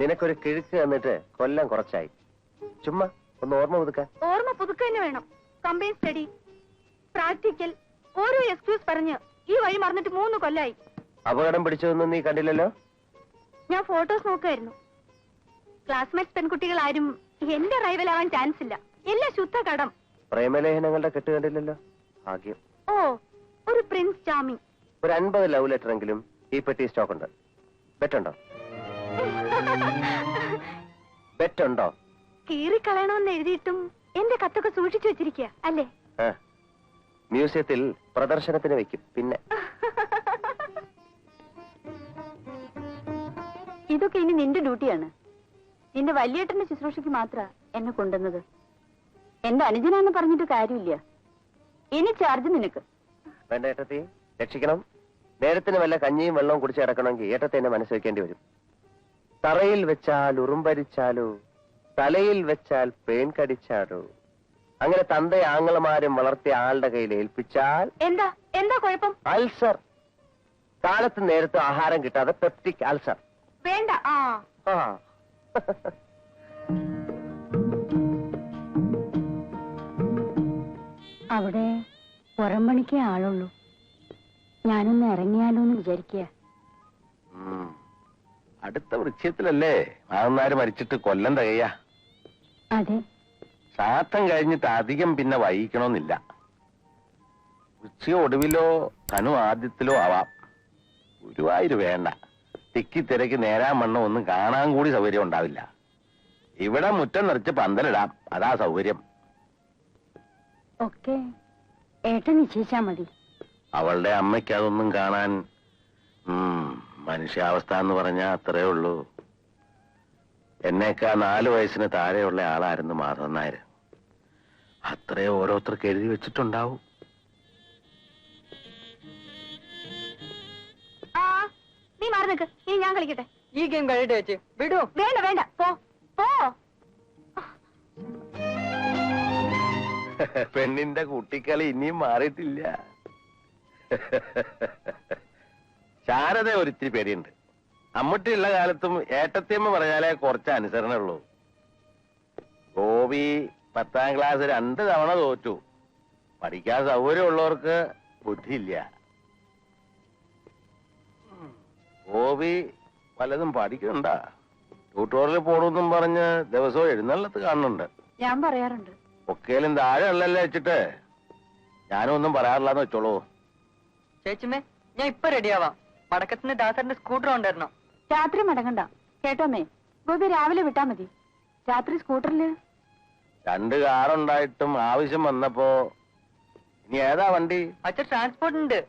നിനക്കൊരു കിഴുക്ക് എന്നിട്ട് കൊല്ലം കുറച്ചായി. ചുമ്മാ ഒന്ന് ഓർമ്മ പുതുക്കാൻ. ഓർമ്മ പുതുക്ക തന്നെ വേണം. കമ്പൈൻ സ്റ്റഡി, പ്രാക്ടിക്കൽ, ഓരോ എക്സ്ക്യൂസ് പറഞ്ഞ് ഈ വഴി മറന്നിട്ട് 3 കൊല്ലായി. അപകടം പിടിച്ചതൊന്നും നീ കണ്ടില്ലല്ലോ? ഞാൻ ഫോട്ടോസ് നോക്കുമായിരുന്നു. ക്ലാസ്മേറ്റ്സ് പെൺകുട്ടികൾ ആരും എന്റെ റൈവലാവാൻ ചാൻസ് ഇല്ല. എല്ലാം ശുദ്ധ കടം. പ്രേമലേഖനങ്ങളുടെ കെട്ട് കണ്ടില്ലല്ലോ? ഭാഗ്യം. ഓ, ഒരു പ്രിൻസ് ചാമിങ്. ഒരു 50 ലവ് ലെറ്റർ എങ്കിലും ഈ പെട്ടി സ്റ്റോക്ക് ഉണ്ട്. ബെറ്റുണ്ടോ? ബെറ്റുണ്ടോ? കീറിക്കളയണമെന്ന് എഴുതിയിട്ടും എന്റെ കത്തൊക്കെ സൂക്ഷിച്ചു വെച്ചിരിക്കുക അല്ലേ? മ്യൂസിയത്തിൽ പ്രദർശനത്തിന് വെക്കും. പിന്നെ ഇതൊക്കെ ഇനി നിന്റെ ഡ്യൂട്ടിയാണ്. നിന്റെ വലിയേട്ടന്റെ ശുശ്രൂഷയ്ക്ക് മാത്ര എന്നെ കൊണ്ടുവന്നത്. എന്റെ അനുജനാന്ന് പറഞ്ഞിട്ട് കാര്യമില്ല. ഇനി ചാർജ് നിനക്ക്. വേണ്ട ഏട്ടത്തി, രക്ഷിക്കണം. നേരത്തിന് വല്ല കഞ്ഞിയും വെള്ളവും കുടിച്ച് കിടക്കണമെങ്കിൽ ഏട്ടത്തെ എന്നെ മനസ്സ് വെക്കേണ്ടി വരും. തറയിൽ വെച്ചാൽ ഉറുമ്പരിച്ചാലോ, തലയിൽ വെച്ചാൽ പേൻ കടിച്ചാലോ, അങ്ങനെ തന്റെ ആങ്ങളമാരും വളർത്തിയ ആളുടെ കയ്യിൽ ഏൽപ്പിച്ചാൽ എന്താ എന്താ കുഴപ്പം? അൾസർ. കാലത്ത് നേരത്തെ ആഹാരം കിട്ടാതെ പെപ്റ്റിക് അൾസർ. വേണ്ട. അവിടെ പുറംപണിക്കേ ആളുള്ളൂ. ഞാനൊന്ന് ഇറങ്ങിയാലോ എന്ന് വിചാരിക്കുക. അടുത്ത വൃക്ഷത്തിലല്ലേ മാവന്മാര് മരിച്ചിട്ട് കൊല്ലം തികയാ? അതെ. ശ്രാദ്ധം കഴിഞ്ഞിട്ട് അധികം പിന്നെ വൈകിക്കണമെന്നില്ല. വൃശ്ചിക ഒടുവിലോ കനു ആദ്യത്തിലോ ആവാം. ഗുരുവായൂര് വേണ്ട. തിക്കി തിരക്ക് നേരാൻ മണ്ണം ഒന്നും കാണാൻ കൂടി സൗകര്യം ഉണ്ടാവില്ല. ഇവിടെ മുറ്റം നിറച്ച് പന്തലിടാം, അതാ സൗകര്യം. ഒക്കെ ഏട്ടൻ നിശ്ചയിച്ചാ മതി. അവളുടെ അമ്മയ്ക്ക് അതൊന്നും കാണാൻ മനുഷ്യാവസ്ഥ എന്ന് പറഞ്ഞാൽ അത്രേ ഉള്ളൂ. എന്നേക്കാ 4 വയസ്സിന് താഴെയുള്ള ആളായിരുന്നു മാധവൻ നായർ. അത്രേ ഓരോരുത്തർക്ക് എഴുതി വെച്ചിട്ടുണ്ടാവും. നീ മാറി നിൽക്ക്. ഇനി ഞാൻ കളിക്കട്ടെ. ഈ ഗെയിം കഴിയട്ടെ ചേച്ചി. വിടൂ. വേണ്ട വേണ്ട, പോ പോ. പെണ്ണിന്റെ കുട്ടിക്കളി ഇനിയും മാറിയിട്ടില്ല. ശാരദ ഒരിത്തിരി പേടിയുണ്ട്. അമ്മൂട്ടിയുള്ള കാലത്തും ഏട്ടത്തിയമ്മ പറഞ്ഞാലേ കുറച്ച് അനുസരണ ഉള്ളൂ. ഗോപി 10ാം ക്ലാസ് 2 തവണ തോറ്റു. പഠിക്കാൻ സൗകര്യമുള്ളവർക്ക് ബുദ്ധിയില്ല. ഗോപി പലതും പഠിക്കണ്ട. ട്യൂട്ടോറിയൽ പോണെന്നും പറഞ്ഞ് ദിവസവും എഴുന്നള്ളത്ത് കാണുന്നുണ്ട്. ഞാൻ പറയാറുണ്ട്. ഒക്കേലും താഴെ ഉള്ളല്ലേ വെച്ചിട്ട് ഞാനും ഒന്നും പറയാറില്ലാന്ന് വെച്ചോളൂ. ചേച്ചിമേ, ഞാൻ ഇപ്പൊ റെഡിയാവാം. മടക്കത്തിന് ദാസറിന്റെ സ്കൂട്ടർ കൊണ്ടുവരണം. രാത്രി മടങ്ങണ്ട കേട്ടോമേ. ഗോപി രാവിലെ വിട്ടാ മതി. രാത്രി സ്കൂട്ടറില് 2 കാറുണ്ടായിട്ടും ആവശ്യം വന്നപ്പോ ഇനി ഏതാ വണ്ടി? അച്ഛൻ ട്രാൻസ്പോർട്ട് ഉണ്ട്.